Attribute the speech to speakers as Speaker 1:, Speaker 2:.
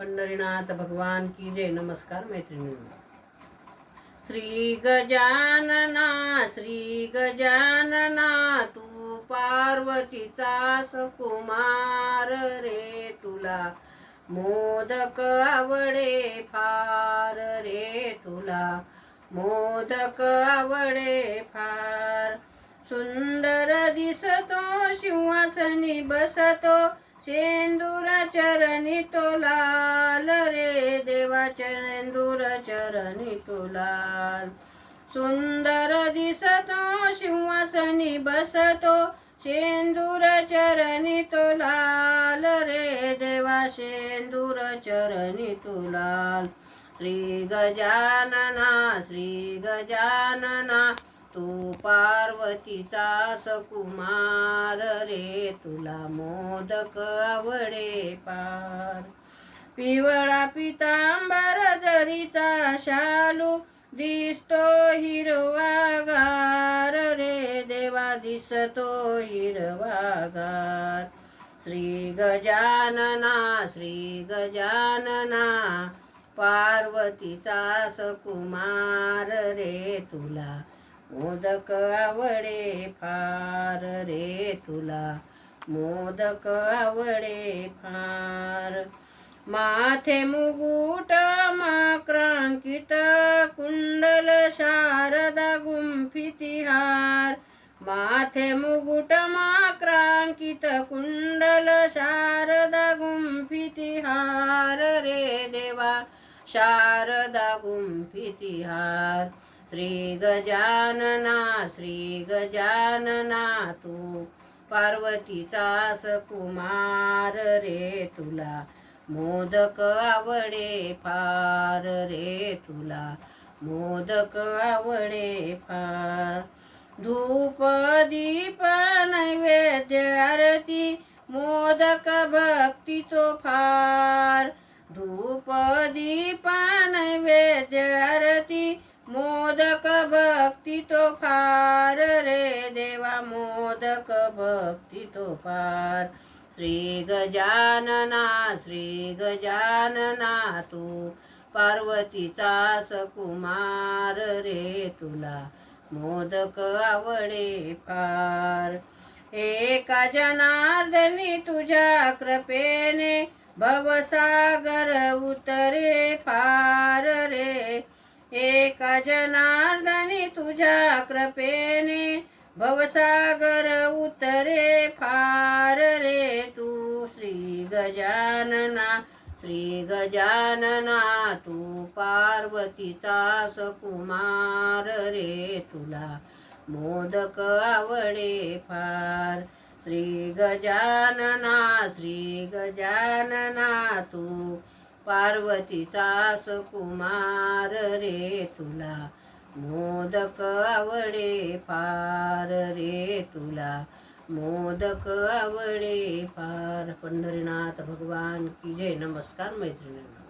Speaker 1: पंढरीनाथ भगवान की जय. नमस्कार मैत्रिणींनो. श्री गजानना श्री गजानना तू पार्वतीचा सुकुमार रे, तुला मोदक आवडे फार रे, तुला मोदक आवडे फार. सुंदर दिसतो सिंहासनी बसतो, शेंदूर चरणी तो लाल रे, देवा शेंदूर चरणी तो लाल. सुंदर दिसतो सिंहासनी बसतो, शेंदूर चरणी तो लाल रे, देवा शेंदूर चरणी तो लाल. श्री गजानना श्री गजानना तू पार्वतीचा सुकुमार रे, तुला मोदक आवडे फार. पिवळा पितांबर जरीचा शालू दिसतो हिरवागार रे, देवा दिसतो हिरवागार. श्री गजानना श्री गजानना पार्वतीचा सुकुमार रे, तुला मोदक आवडे फार रे, तुला मोदक आवडे फार. माथे मुकुट मकरांकित कुंडल शारदा गुंफिती हार. माथे मुकुट मकरांकित कुंडल शारदा गुंफिती हार रे, देवा शारदा गुंफिती हार. श्री गजानना श्री गजानना तू पार्वतीचा सुकुमार रे, तुला मोदक आवडे फार रे, तुला मोदक आवडे फार. धूप दीप नैवेद्य आरती मोदक भक्ती तो फार. धूप दीप नैवेद्य आरती मोदक भक्ती तो फार रे, देवा मोदक भक्ती तो फार. श्री गजानना श्री गजानना तू पार्वतीचा सुकुमार रे, तुला मोदक आवडे फार. एका जनार्दनी तुझ्या कृपेने भवसागर उतरे फार रे. एका जनार्दनी तुझ्या कृपेने भवसागर उतरे फार रे, तू श्री गजानना श्री गजानना तू पार्वतीचा सुकुमार रे, तुला मोदक आवडे फार. श्री गजानना श्री गजानना तू पार्वतीचा सुकुमार रे, तुला मोदक आवडे फार रे, तुला मोदक आवडे फार. पंढरीनाथ भगवान की जय. नमस्कार मैत्रिणींनो.